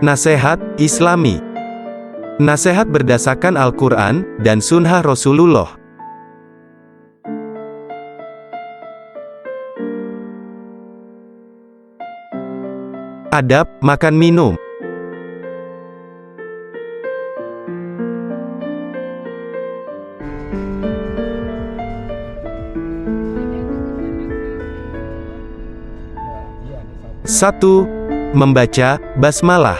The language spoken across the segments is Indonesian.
Nasihat Islami. Nasihat berdasarkan Al-Quran dan Sunnah Rasulullah. Adab makan minum. Satu, membaca basmalah.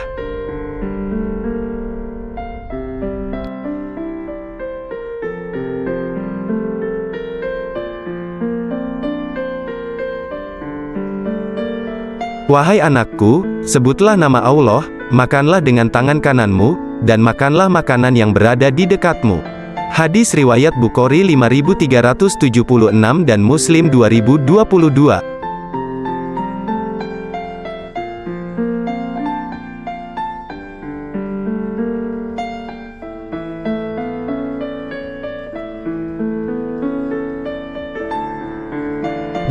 Wahai anakku, sebutlah nama Allah, makanlah dengan tangan kananmu, dan makanlah makanan yang berada di dekatmu. Hadis riwayat Bukhari 5376 dan Muslim 2022.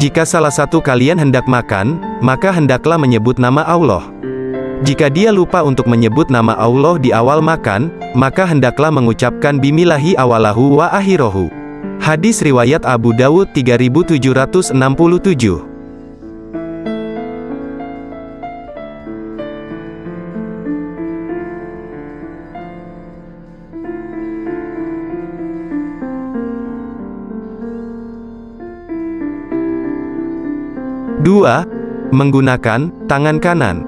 Jika salah satu kalian hendak makan, maka hendaklah menyebut nama Allah. Jika dia lupa untuk menyebut nama Allah di awal makan, maka hendaklah mengucapkan Bismillahi awalahu wa akhirahu. Hadis riwayat Abu Dawud 3767. Dua, menggunakan tangan kanan.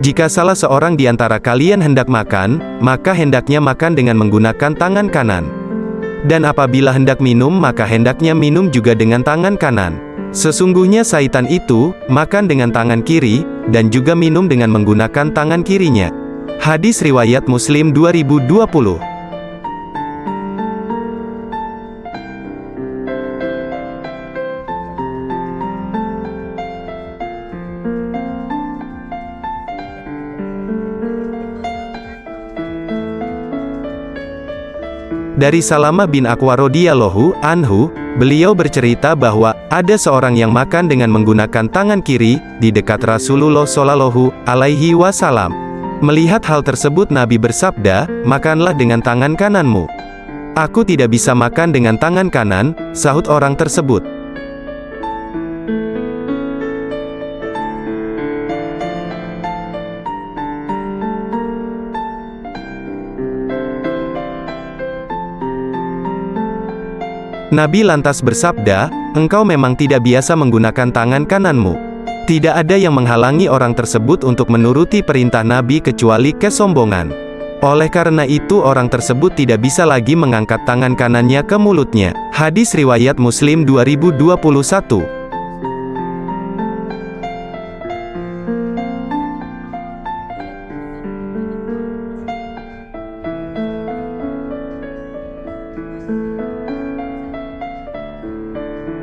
Jika salah seorang di antara kalian hendak makan, maka hendaknya makan dengan menggunakan tangan kanan. Dan apabila hendak minum, maka hendaknya minum juga dengan tangan kanan. Sesungguhnya syaitan itu makan dengan tangan kiri, dan juga minum dengan menggunakan tangan kirinya. Hadis riwayat Muslim 2020. Dari Salamah bin Aqwa radhiyallahu anhu, beliau bercerita bahwa ada seorang yang makan dengan menggunakan tangan kiri di dekat Rasulullah Shallallahu alaihi wasallam. Melihat hal tersebut, Nabi bersabda, "Makanlah dengan tangan kananmu." "Aku tidak bisa makan dengan tangan kanan," sahut orang tersebut. Nabi lantas bersabda, "Engkau memang tidak biasa menggunakan tangan kananmu." Tidak ada yang menghalangi orang tersebut untuk menuruti perintah Nabi kecuali kesombongan. Oleh karena itu orang tersebut tidak bisa lagi mengangkat tangan kanannya ke mulutnya. Hadis riwayat Muslim 2021.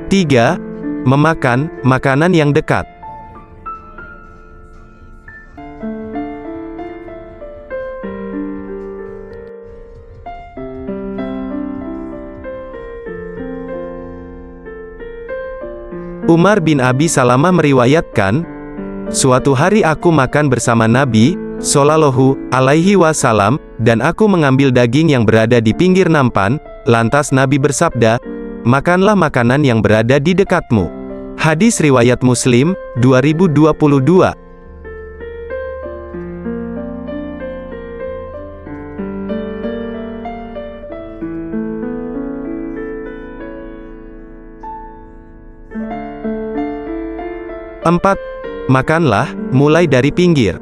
Tiga, memakan makanan yang dekat. Umar bin Abi Salamah meriwayatkan, "Suatu hari aku makan bersama Nabi Shallallahu alaihi wasallam, dan aku mengambil daging yang berada di pinggir nampan, lantas Nabi bersabda, 'Makanlah makanan yang berada di dekatmu.'" Hadis riwayat Muslim 2022. Empat, makanlah mulai dari pinggir.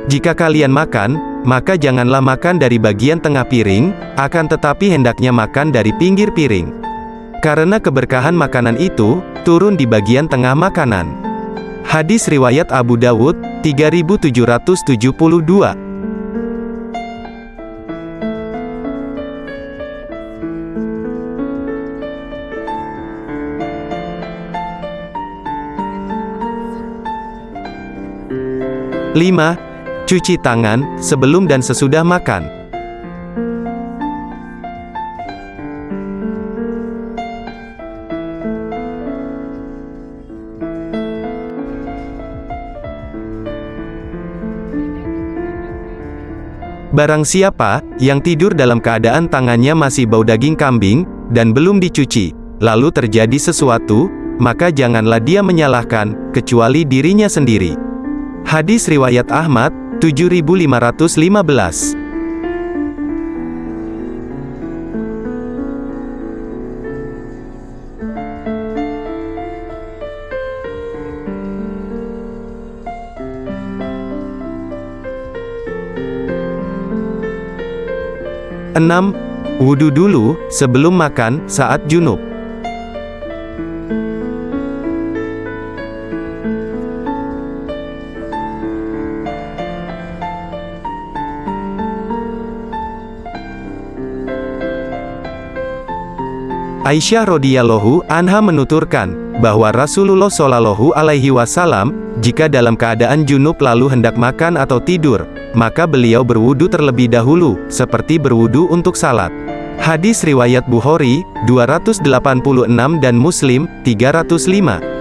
Jika kalian makan, maka janganlah makan dari bagian tengah piring, akan tetapi hendaknya makan dari pinggir piring. Karena keberkahan makanan itu turun di bagian tengah makanan. Hadis riwayat Abu Dawud 3772. 5. Cuci tangan, sebelum dan sesudah makan. Barang siapa yang tidur dalam keadaan tangannya masih bau daging kambing, dan belum dicuci, lalu terjadi sesuatu, maka janganlah dia menyalahkan, kecuali dirinya sendiri. Hadis riwayat Ahmad, 7515. Enam. Wudu dulu, sebelum makan, saat junub. Aisyah radhiyallahu anha menuturkan bahwa Rasulullah shallallahu alaihi wasallam jika dalam keadaan junub lalu hendak makan atau tidur, maka beliau berwudu terlebih dahulu, seperti berwudu untuk salat. Hadis riwayat Bukhari 286 dan Muslim 305.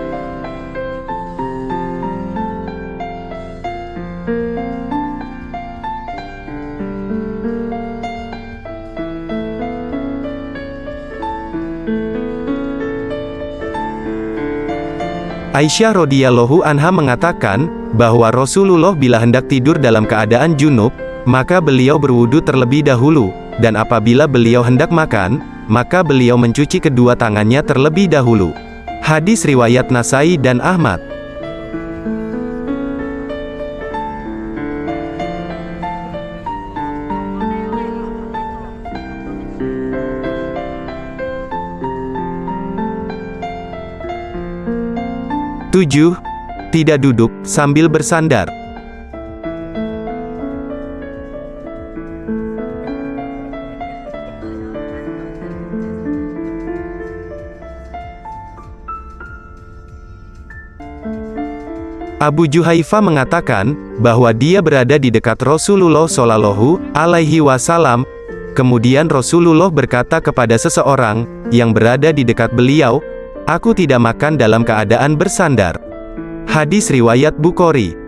Aisyah radhiyallahu anha mengatakan bahwa Rasulullah bila hendak tidur dalam keadaan junub, maka beliau berwudu terlebih dahulu, dan apabila beliau hendak makan, maka beliau mencuci kedua tangannya terlebih dahulu. Hadis riwayat Nasai dan Ahmad. Tujuh. Tidak duduk sambil bersandar. Abu Juhaifah mengatakan bahwa dia berada di dekat Rasulullah Shallallahu alaihi wasallam. Kemudian Rasulullah berkata kepada seseorang yang berada di dekat beliau, "Aku tidak makan dalam keadaan bersandar." Hadis riwayat Bukhari.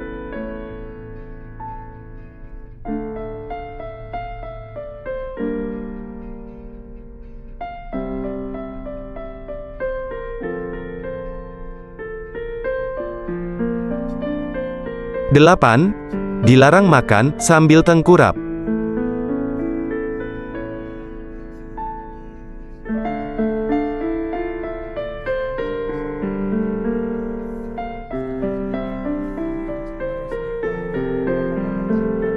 Delapan. Dilarang makan sambil tengkurap.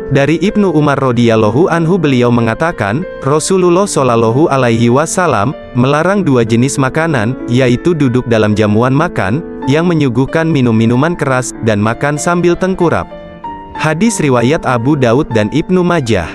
Dari Ibnu Umar radhiyallahu anhu beliau mengatakan, Rasulullah shallallahu alaihi wasallam melarang dua jenis makanan, yaitu duduk dalam jamuan makan, yang menyuguhkan minum-minuman keras, dan makan sambil tengkurap. Hadis riwayat Abu Daud dan Ibnu Majah.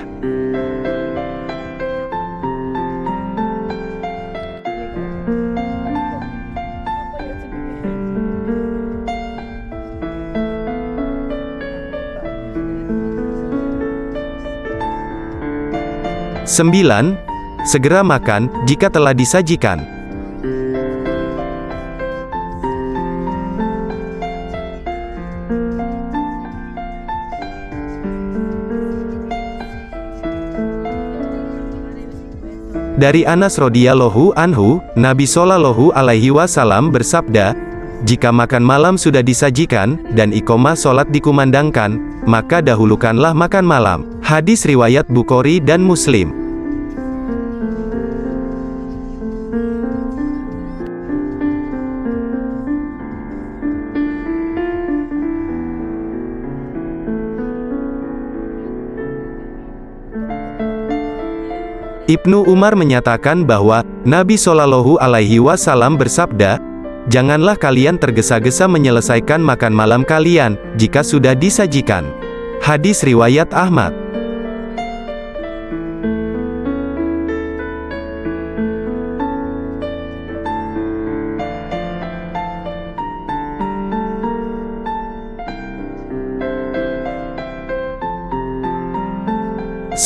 Sembilan. Segera makan jika telah disajikan. Dari Anas radhiyallahu anhu, Nabi shallallahu alaihi wasallam bersabda, "Jika makan malam sudah disajikan, dan iqamah sholat dikumandangkan, maka dahulukanlah makan malam." Hadis riwayat Bukhari dan Muslim. Ibnu Umar menyatakan bahwa Nabi Shallallahu alaihi wasallam bersabda, "Janganlah kalian tergesa-gesa menyelesaikan makan malam kalian jika sudah disajikan." Hadis riwayat Ahmad.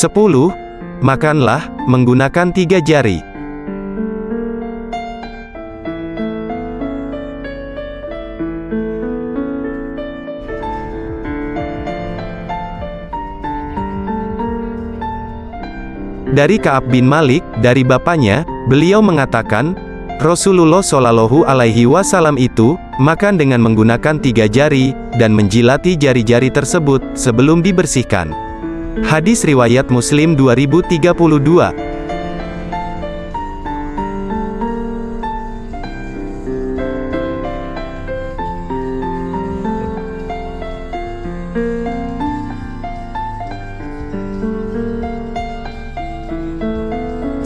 10. Makanlah, menggunakan 3 jari. Dari Ka'ab bin Malik, dari bapaknya, beliau mengatakan, Rasulullah Shallallahu Alaihi Wasallam itu makan dengan menggunakan 3 jari, dan menjilati jari-jari tersebut sebelum dibersihkan. Hadis riwayat Muslim 2032.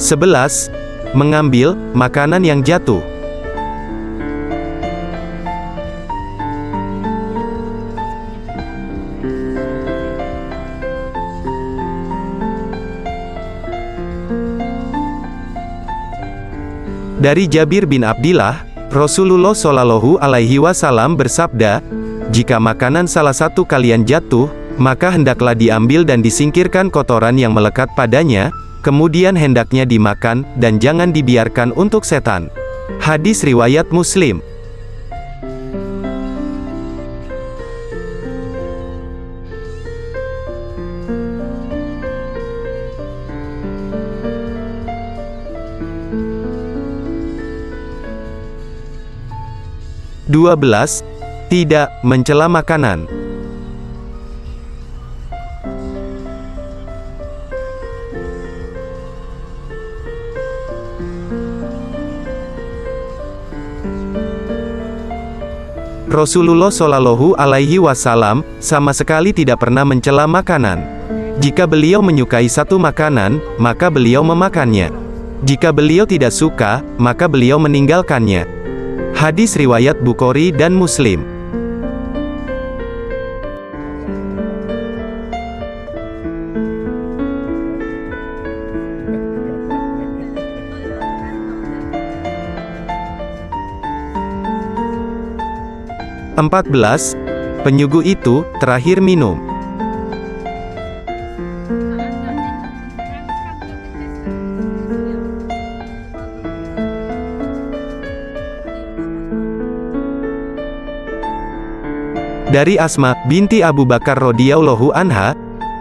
Sebelas. Mengambil makanan yang jatuh. Dari Jabir bin Abdillah, Rasulullah Shallallahu Alaihi Wasallam bersabda, jika makanan salah satu kalian jatuh, maka hendaklah diambil dan disingkirkan kotoran yang melekat padanya, kemudian hendaknya dimakan, dan jangan dibiarkan untuk setan. Hadis riwayat Muslim. Dua belas. Tidak mencela makanan. Rasulullah Shallallahu Alaihi Wasallam sama sekali tidak pernah mencela makanan. Jika beliau menyukai satu makanan, maka beliau memakannya. Jika beliau tidak suka, maka beliau meninggalkannya. Hadis riwayat Bukhari dan Muslim. Empat belas. Penyuguh itu terakhir minum. Dari Asma binti Abu Bakar radhiyallahu anha,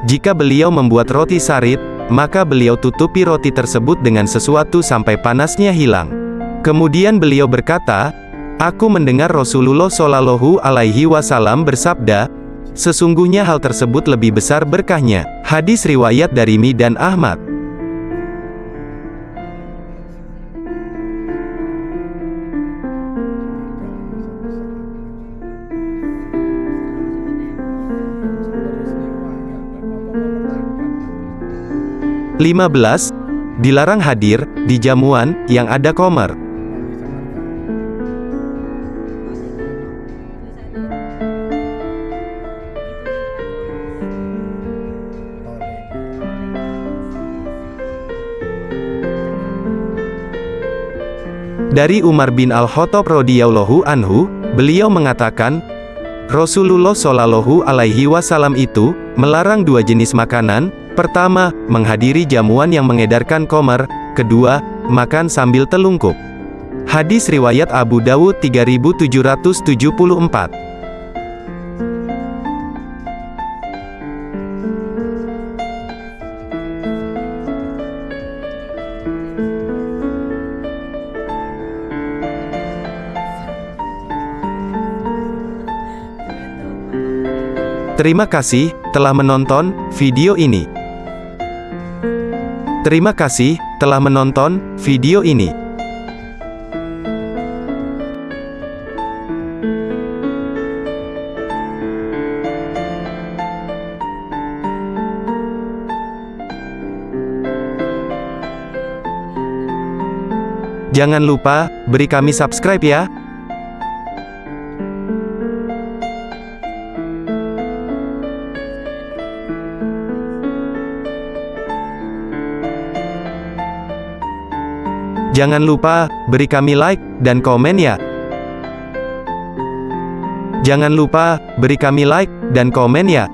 jika beliau membuat roti sarit, maka beliau tutupi roti tersebut dengan sesuatu sampai panasnya hilang. Kemudian beliau berkata, aku mendengar Rasulullah Shallallahu Alaihi Wasallam bersabda, sesungguhnya hal tersebut lebih besar berkahnya. Hadis riwayat dari Mi dan Ahmad. Lima belas. Dilarang hadir di jamuan yang ada khamar. Dari Umar bin Al-Khattab radhiyallahu anhu, beliau mengatakan, Rasulullah Shallallahu Alaihi Wasallam itu melarang 2 jenis makanan. Pertama, menghadiri jamuan yang mengedarkan khamar. Kedua, makan sambil telungkup. Hadis riwayat Abu Dawud 3774. Terima kasih telah menonton video ini. Terima kasih telah menonton video ini. Jangan lupa beri kami subscribe ya. Jangan lupa beri kami like dan komen ya. Jangan lupa beri kami like dan komen ya.